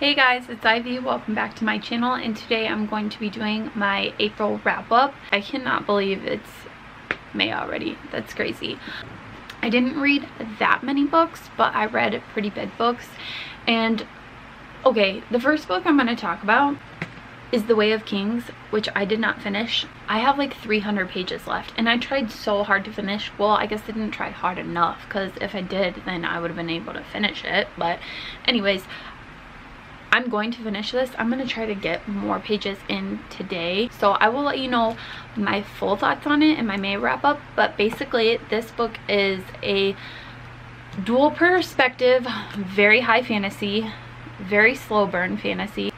Hey guys, it's Ivy. Welcome back to my channel, and today I'm going to be doing my April wrap-up. I cannot believe it's May already. That's crazy. I didn't read that many books, but I read pretty big books. And okay, the first book I'm going to talk about is The Way of Kings, which I did not finish. I have like 300 pages left, and I tried so hard to finish. Well, I guess I didn't try hard enough, because if I did, then I would have been able to finish it. But anyways, I'm going to finish this. I'm going to try to get more pages in today. So I will let you know my full thoughts on it in my May wrap up. But basically, this book is a dual perspective, very high fantasy, very slow burn fantasy.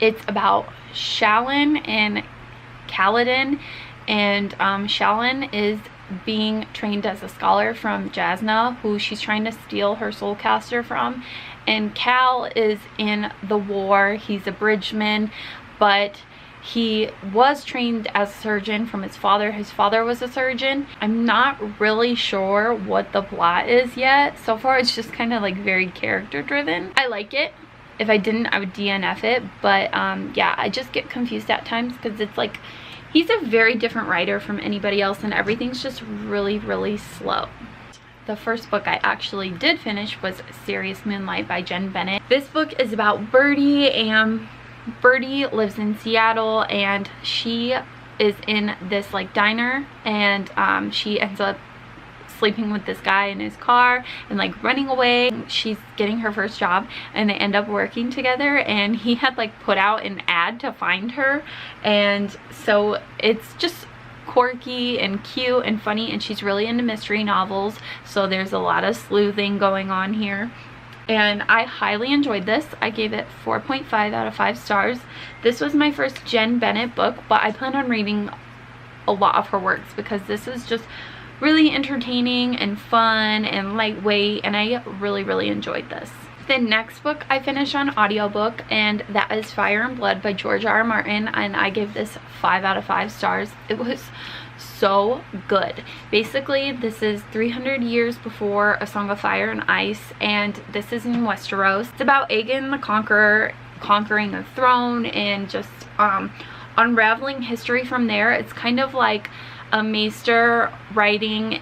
It's about Shalyn and Kaladin, and Shalyn is being trained as a scholar from Jasna, who she's trying to steal her soulcaster from. And Cal is in the war. He's a bridgeman, but he was trained as a surgeon from his father. His father was a surgeon. I'm not really sure what the plot is yet. So far, it's just kind of like very character driven. I like it. If I didn't, I would DNF it. But yeah, I just get confused at times because it's like he's a very different writer from anybody else, and everything's just really, really slow. The first book I actually did finish was Serious Moonlight by Jen Bennett. This book is about Birdie, and Birdie lives in Seattle, and she is in this like diner, and she ends up sleeping with this guy in his car and like running away. She's getting her first job, and they end up working together, and he had like put out an ad to find her, and so it's just quirky and cute and funny, and she's really into mystery novels, so there's a lot of sleuthing going on here, and I highly enjoyed this. I gave it 4.5 out of 5 stars. This was my first Jen Bennett book, but I plan on reading a lot of her works because this is just really entertaining and fun and lightweight, and I really enjoyed this. The next book I finished on audiobook, and that is Fire and Blood by George R. R. Martin, and I gave this 5 out of 5 stars. It was so good. Basically, this is 300 years before A Song of Fire and Ice, and this is in Westeros. It's about Aegon the Conqueror conquering the throne and just unraveling history from there. It's kind of like a maester writing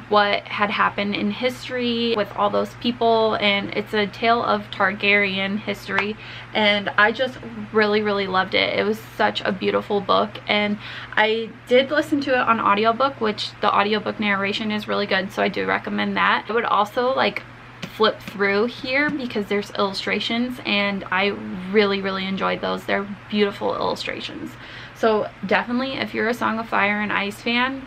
what had happened in history with all those people, and it's a tale of Targaryen history, and I just really loved it. It was such a beautiful book, and I did listen to it on audiobook, which the audiobook narration is really good, so I do recommend that. I would also like flip through here because there's illustrations, and I really enjoyed those. They're beautiful illustrations. So definitely, if you're a Song of Fire and Ice fan,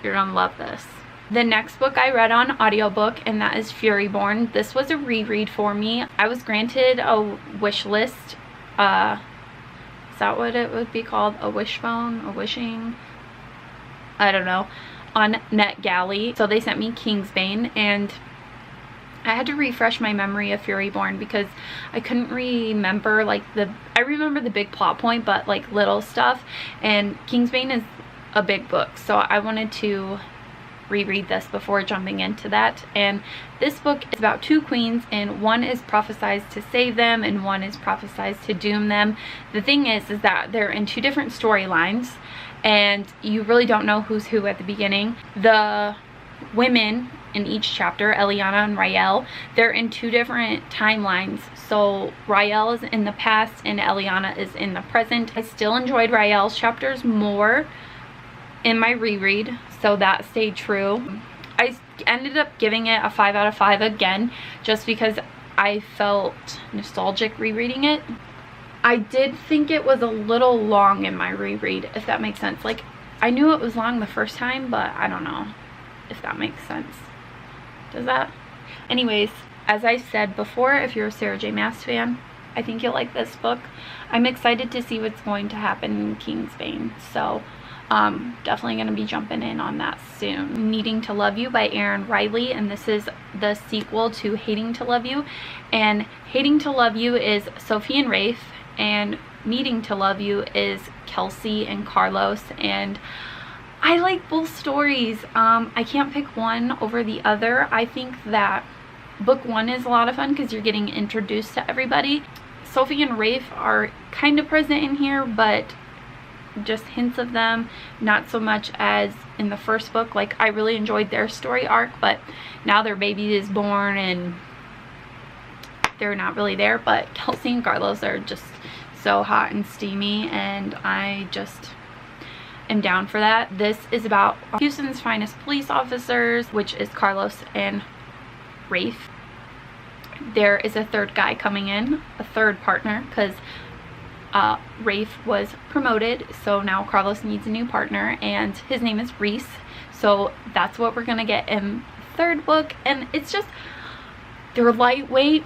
you're gonna love this. The next book I read on audiobook, and that is Furyborn. This was a reread for me. I was granted a wish list. Is that what it would be called? A wishbone? A wishing? I don't know. On NetGalley. So they sent me Kingsbane, and I had to refresh my memory of Furyborn because I couldn't remember like I remember the big plot point, but like little stuff, and Kingsbane is a big book, so I wanted to reread this before jumping into that. And this book is about 2 queens, and one is prophesized to save them and one is prophesized to doom them. The thing is that they're in 2 different storylines, and you really don't know who's who at the beginning. The women in each chapter, Eliana and Rael, they're in 2 different timelines. So Rael is in the past and Eliana is in the present. I still enjoyed Rael's chapters more in my reread, so that stayed true. I ended up giving it a 5 out of 5 again, just because I felt nostalgic rereading it. I did think it was a little long in my reread, if that makes sense. Like, I knew it was long the first time, but I don't know if that makes sense. Does that? Anyways, as I said before, if you're a Sarah J. Maas fan, I think you'll like this book. I'm excited to see what's going to happen in Kingsbane, so definitely going to be jumping in on that soon. Needing to Love You by Erin Riley, and this is the sequel to Hating to Love You. And Hating to Love You is Sophie and Rafe, and Needing to Love You is Kelsey and Carlos, and I like both stories. I can't pick one over the other. I think that book 1 is a lot of fun because you're getting introduced to everybody. Sophie and Rafe are kind of present in here, but just hints of them, not so much as in the first book. Like, I really enjoyed their story arc, but now their baby is born and they're not really there. But Kelsey and Carlos are just so hot and steamy, and I just am down for that. This is about Houston's finest police officers, which is Carlos and Rafe. There is a third guy coming in, a third partner, because Rafe was promoted, so now Carlos needs a new partner, and his name is Reese. So that's what we're gonna get in the third book, and it's just, they're lightweight,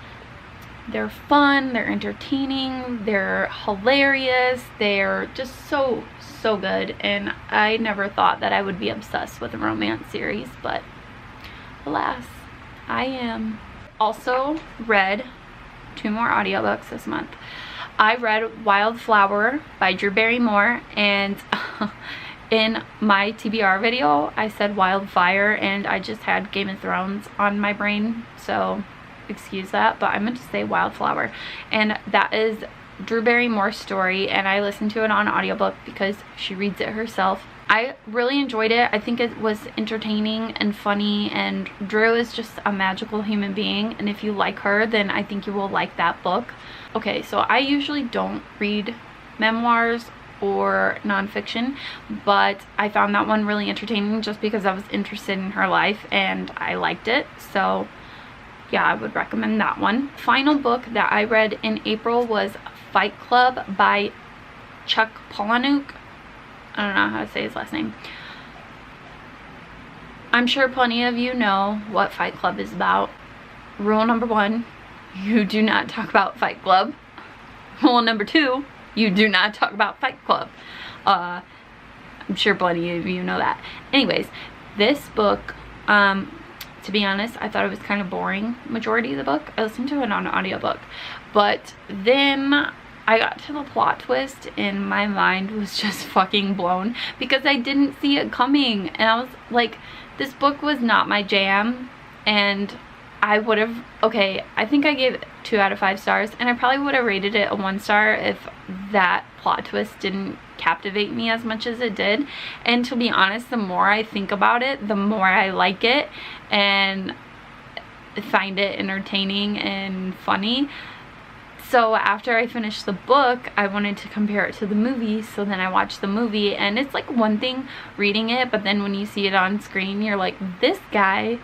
they're fun, they're entertaining, they're hilarious, they're just so good, and I never thought that I would be obsessed with a romance series, but alas, I am. Also read 2 more audiobooks this month. I read Wildflower by Drew Barrymore, and in my TBR video I said Wildfire, and I just had Game of Thrones on my brain, so excuse that, but I'm going to say Wildflower. And that is Drew Barrymore's story, and I listened to it on audiobook because she reads it herself. I really enjoyed it. I think it was entertaining and funny, and Drew is just a magical human being, and if you like her, then I think you will like that book. Okay, so I usually don't read memoirs or nonfiction, but I found that one really entertaining just because I was interested in her life and I liked it. So yeah, I would recommend that one. Final book that I read in April was Fight Club by Chuck Palahniuk. I don't know how to say his last name. I'm sure plenty of you know what Fight Club is about. Rule number 1, you do not talk about Fight Club. Rule number 2, you do not talk about Fight Club. I'm sure plenty of you know that. Anyways, this book, to be honest, I thought it was kind of boring majority of the book. I listened to it on audiobook, but then I got to the plot twist and my mind was just fucking blown because I didn't see it coming, and I was like, this book was not my jam, and I would have, okay, I think I gave it 2 out of 5 stars, and I probably would have rated it a 1 star if that plot twist didn't captivate me as much as it did. And to be honest, the more I think about it, the more I like it and find it entertaining and funny. So after I finished the book, I wanted to compare it to the movie, so then I watched the movie, and it's like one thing reading it, but then when you see it on screen, you're like, this guy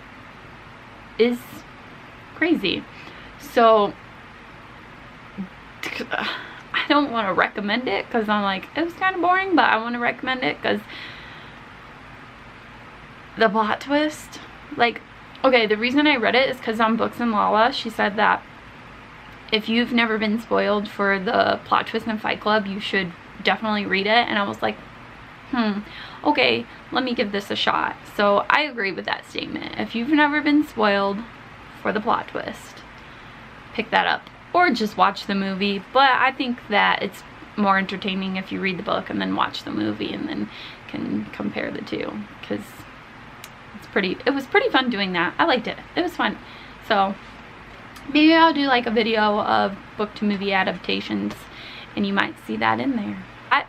is crazy. So I don't want to recommend it because I'm like, it was kind of boring, but I want to recommend it because the plot twist, like, okay, the reason I read it is because on Books and Lala, she said that if you've never been spoiled for the plot twist in Fight Club, you should definitely read it. And I was like, okay, let me give this a shot. So I agree with that statement. If you've never been spoiled for the plot twist, pick that up or just watch the movie. But I think that it's more entertaining if you read the book and then watch the movie and then can compare the two, because it was pretty fun doing that. I liked it. It was fun. So maybe I'll do like a video of book to movie adaptations and you might see that in there. That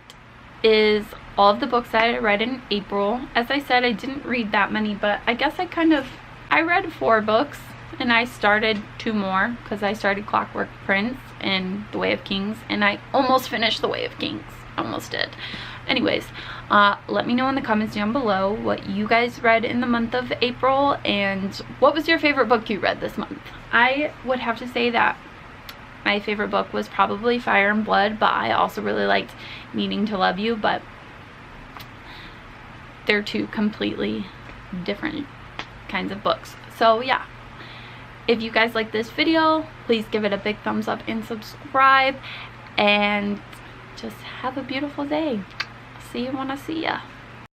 is all of the books that I read in April. As I said, I didn't read that many, but I guess I read 4 books and I started 2 more because I started Clockwork Prince and The Way of Kings, and I almost finished The Way of Kings. Almost did. Anyways, let me know in the comments down below what you guys read in the month of April and what was your favorite book you read this month. I would have to say that my favorite book was probably Fire and Blood, but I also really liked Needing to Love You, but they're 2 completely different kinds of books. So yeah, if you guys like this video, please give it a big thumbs up and subscribe, and just have a beautiful day. See you when I see ya.